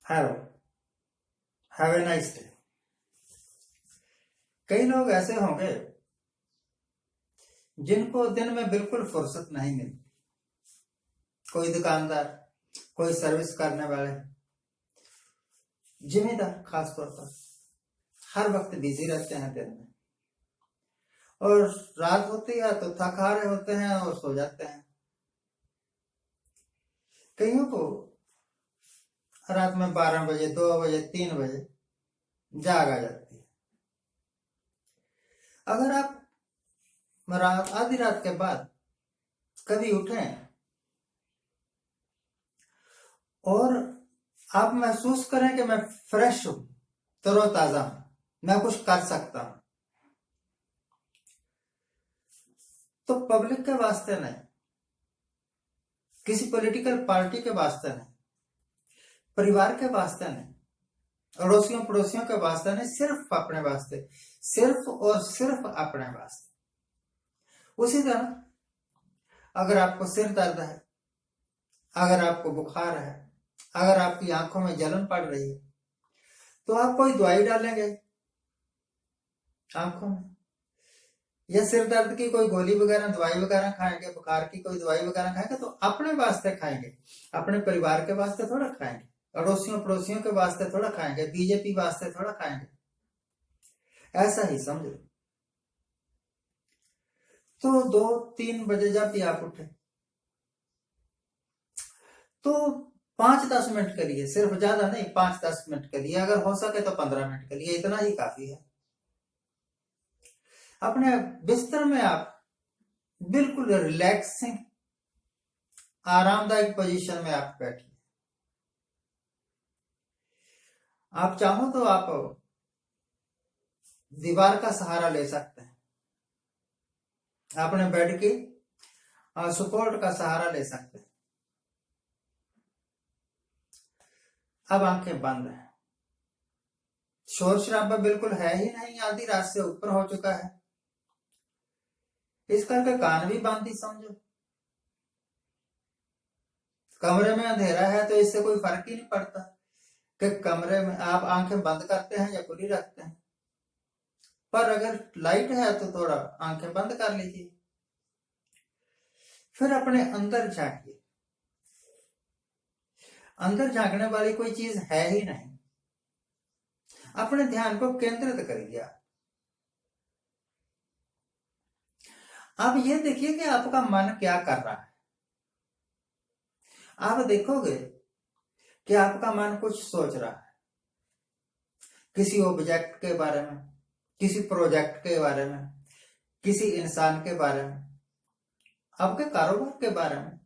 Hello, have a nice day. कई लोग ऐसे होंगे जिनको दिन में बिल्कुल फुर्सत नहीं मिलती। कोई दुकानदार, कोई सर्विस करने वाले, जिम्मेदार खास तौर पर हर वक्त बिजी रहते हैं दिन में, और रात होती है तो थक हारे होते हैं और सो जाते हैं। कईयों को रात में 12 बजे, 2 बजे, 3 बजे जाग आ जाती है। अगर आप रात आधी रात के बाद कभी उठें और आप महसूस करें कि मैं फ्रेश हूं, तरोताजा हूं, मैं कुछ कर सकता हूं, तो पब्लिक के वास्ते नहीं, किसी पॉलिटिकल पार्टी के वास्ते नहीं, परिवार के वास्ते नहीं, अड़ोसियों पड़ोसियों के वास्ते नहीं, सिर्फ अपने वास्ते, सिर्फ और सिर्फ अपने वास्ते। उसी तरह अगर आपको सिर दर्द है, अगर आपको बुखार है, अगर आपकी आंखों में जलन पड़ रही है, तो आप कोई दवाई डालेंगे आंखों में, या सिर दर्द की कोई गोली वगैरह दवाई वगैरह खाएंगे, बुखार की कोई दवाई वगैरह खाएंगे, तो अपने वास्ते खाएंगे, अपने परिवार के वास्ते थोड़ा खाएंगे, अड़ोसियों पड़ोसियों के वास्ते थोड़ा खाएंगे, बीजेपी वास्ते थोड़ा खाएंगे। ऐसा ही समझो। तो 2-3 बजे जब भी आप उठे तो 5-10 मिनट के लिए, सिर्फ ज्यादा नहीं, 5-10 मिनट के लिए, अगर हो सके तो 15 मिनट के लिए, इतना ही काफी है। अपने बिस्तर में आप बिल्कुल रिलैक्सिंग, आरामदायक पोजीशन में आप बैठिए। आप चाहो तो आप दीवार का सहारा ले सकते हैं, अपने बेड की सपोर्ट का सहारा ले सकते हैं। अब आंखें बंद हैं, शोर शराबा बिल्कुल है ही नहीं, आधी रात से ऊपर हो चुका है। इस करके कान भी बंद ही समझो। कमरे में अंधेरा है तो इससे कोई फर्क ही नहीं पड़ता कि कमरे में आप आंखें बंद करते हैं या खुली रखते हैं, पर अगर लाइट है तो थोड़ा आंखें बंद कर लीजिए। फिर अपने अंदर झांकिए। अंदर झांकने वाली कोई चीज है ही नहीं। अपने ध्यान को केंद्रित करिए। आप ये देखिए कि आपका मन क्या कर रहा है। आप देखोगे कि आपका मन कुछ सोच रहा है, किसी ऑब्जेक्ट के बारे में, किसी प्रोजेक्ट के बारे में, किसी इंसान के बारे में, आपके कारोबार के बारे में,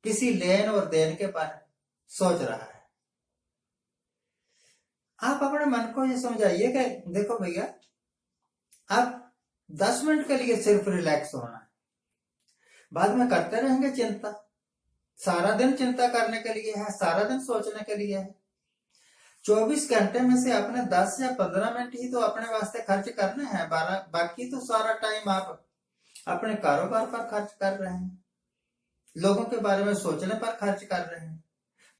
किसी लेन और देन के बारे में सोच रहा है। आप अपने मन को ये समझाइए कि देखो भैया, आप 10 मिनट के लिए सिर्फ रिलैक्स होना है, बाद में करते रहेंगे चिंता। सारा दिन चिंता करने के लिए है, सारा दिन सोचने के लिए है। 24 घंटे में से अपने 10 या 15 मिनट ही तो अपने वास्ते खर्च करने हैं, बाकी तो सारा टाइम आप अपने कारोबार पर खर्च कर रहे हैं, लोगों के बारे में सोचने पर खर्च कर रहे हैं,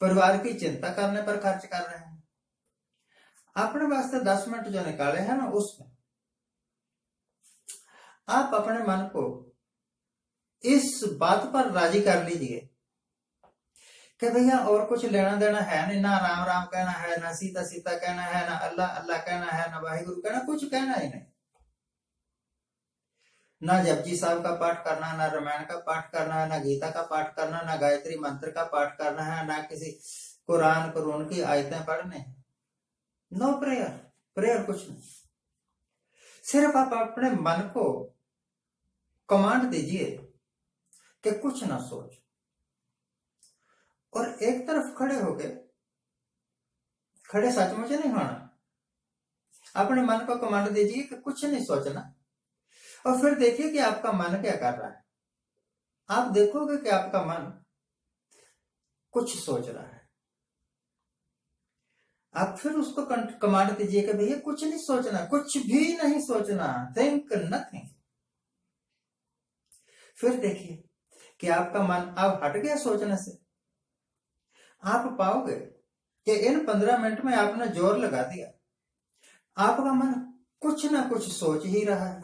परिवार की चिंता करने पर खर्च कर रहे हैं। अपने वास्ते 10 मिनट जो निकाले हैं ना, उसमें आप अपने मन को इस बात पर राजी कर लीजिए कि भैया और कुछ लेना देना है नहीं, ना राम राम कहना है, ना सीता सीता कहना है, ना अल्लाह अल्लाह कहना है, ना वाहिगुरु कहना, कुछ कहना ही नहीं। ना जपजी साहब का पाठ करना है, ना रामायण का पाठ करना है, ना गीता का पाठ करना, ना गायत्री मंत्र का पाठ करना है, ना किसी कुरान की आयतें पढ़ने। नो प्रेयर, प्रेयर कुछ नहीं। सिर्फ आप अपने मन को कमांड दीजिए कि कुछ ना सोच, और एक तरफ खड़े हो गए, खड़े सचमुच नहीं होना, अपने मन को कमांड दीजिए कि कुछ नहीं सोचना, और फिर देखिए कि आपका मन क्या कर रहा है। आप देखोगे कि आपका मन कुछ सोच रहा है। आप फिर उसको कमांड दीजिए कि भैया कुछ नहीं सोचना, कुछ भी नहीं सोचना, थिंक नथिंग। फिर देखिए कि आपका मन अब हट गया सोचने से। आप पाओगे कि इन 15 मिनट में आपने जोर लगा दिया, आपका मन कुछ ना कुछ सोच ही रहा है,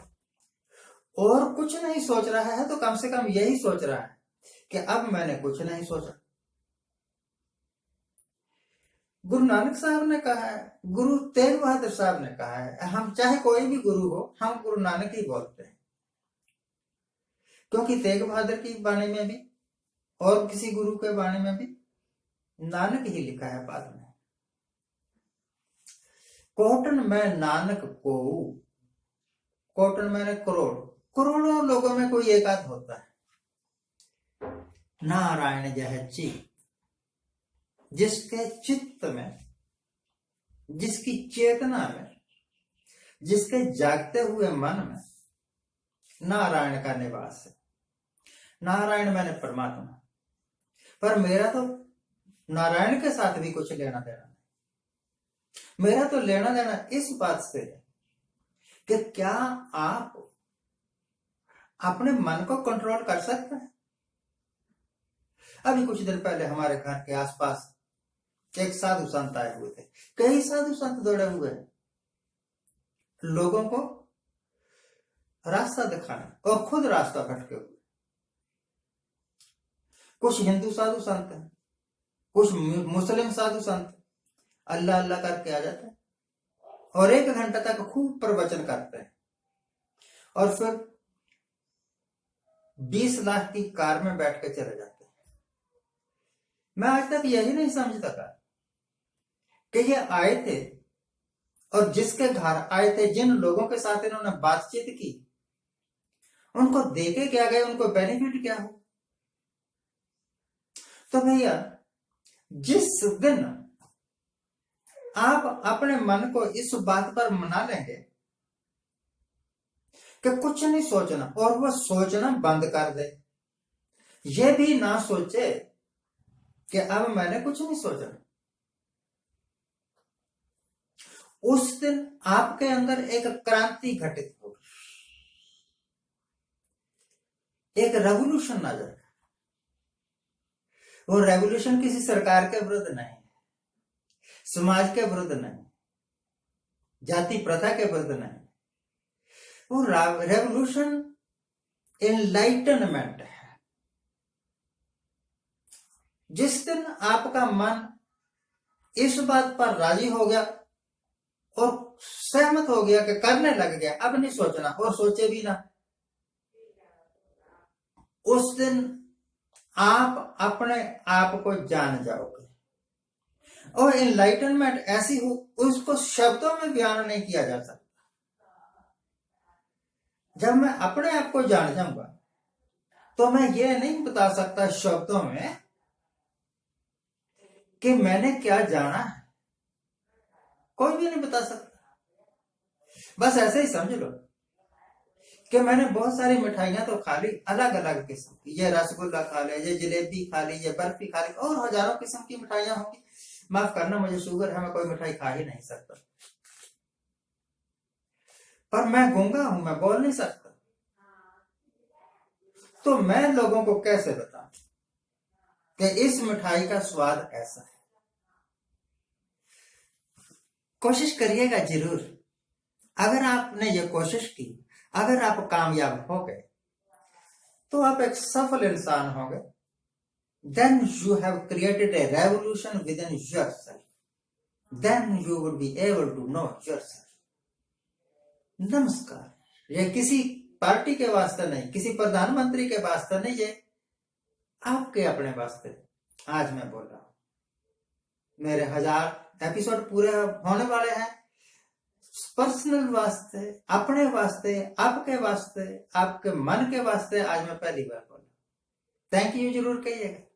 और कुछ नहीं सोच रहा है तो कम से कम यही सोच रहा है कि अब मैंने कुछ नहीं सोचा। गुरु नानक साहब ने कहा है, गुरु तेग बहादुर साहब ने कहा है, हम चाहे कोई भी गुरु हो, हम गुरु नानक ही बोलते हैं, क्योंकि तेग बहादुर की वाणी में भी और किसी गुरु के वाणी में भी नानक ही लिखा है। बाद में कोटन में नानक को, कोटन मैंने करोड़, करोड़ों लोगों में कोई एक आध होता है। नारायण यह चित्त, जिसके चित्त में, जिसकी चेतना में, जिसके जागते हुए मन में नारायण का निवास है। नारायण मैंने परमात्मा, पर मेरा तो नारायण के साथ भी कुछ लेना देना नहीं। मेरा तो लेना देना इस बात से है कि क्या आप अपने मन को कंट्रोल कर सकते हैं। अभी कुछ दिन पहले हमारे घर के आसपास एक साधु संत आए हुए थे, कई साधु संत दौड़े हुए हैं लोगों को रास्ता दिखाने, और खुद रास्ता भटके हुए। कुछ हिंदू साधु संत हैं, कुछ मुस्लिम साधु संत अल्लाह अल्लाह करके आ जाते हैं और 1 घंटा तक खूब प्रवचन करते हैं, और फिर 20 लाख की कार में बैठ के चले जाते हैं। मैं आज तक यही नहीं समझ सका कि ये आए थे, और जिसके घर आए थे, जिन लोगों के साथ इन्होंने बातचीत की, उनको देके क्या गए, उनको बेनिफिट क्या हो। तो भैया, जिस दिन आप अपने मन को इस बात पर मना लेंगे कि कुछ नहीं सोचना, और वो सोचना बंद कर दे, ये भी ना सोचे कि अब मैंने कुछ नहीं सोचना, उस दिन आपके अंदर एक क्रांति घटित होगी, एक रेवोल्यूशन आ जाएगा। वो रेवोल्यूशन किसी सरकार के विरुद्ध नहीं, समाज के विरुद्ध नहीं, जाति प्रथा के विरुद्ध नहीं, वो रेवोल्यूशन एनलाइटनमेंट है। जिस दिन आपका मन इस बात पर राजी हो गया और सहमत हो गया कि करने लग गया, अब नहीं सोचना, और सोचे भी ना, उस दिन आप अपने आप को जान जाओगे। और एनलाइटनमेंट ऐसी हो, उसको शब्दों में बयान नहीं किया जा सकता। जब मैं अपने आप को जान जाऊंगा तो मैं ये नहीं बता सकता शब्दों में कि मैंने क्या जाना है, कोई भी नहीं बता सकता। बस ऐसे ही समझ लो कि मैंने बहुत सारी मिठाइयां तो खा ली, अलग अलग किस्म की, ये रसगुल्ला खा ले, ये जलेबी खा ली, ये बर्फी खा ली, और हजारों किस्म की मिठाइयां होंगी। माफ करना, मुझे शुगर है, मैं कोई मिठाई खा ही नहीं सकता, पर मैं गूंगा हूं, मैं बोल नहीं सकता, तो मैं लोगों को कैसे बताऊं कि इस मिठाई का स्वाद ऐसा है। कोशिश करिएगा जरूर। अगर आपने ये कोशिश की, अगर आप कामयाब हो गए, तो आप एक सफल इंसान हो गए। Then you have created a revolution within yourself. Then you will be able to know yourself. नमस्कार। ये किसी पार्टी के वास्ते नहीं, किसी प्रधानमंत्री के वास्ते नहीं, ये आपके अपने वास्ते आज मैं बोल रहा हूं। मेरे 1000 एपिसोड पूरे होने वाले हैं, पर्सनल वास्ते, अपने वास्ते, आपके वास्ते, आपके मन के वास्ते आज मैं पहली बार बोला। थैंक यू जरूर कहिएगा।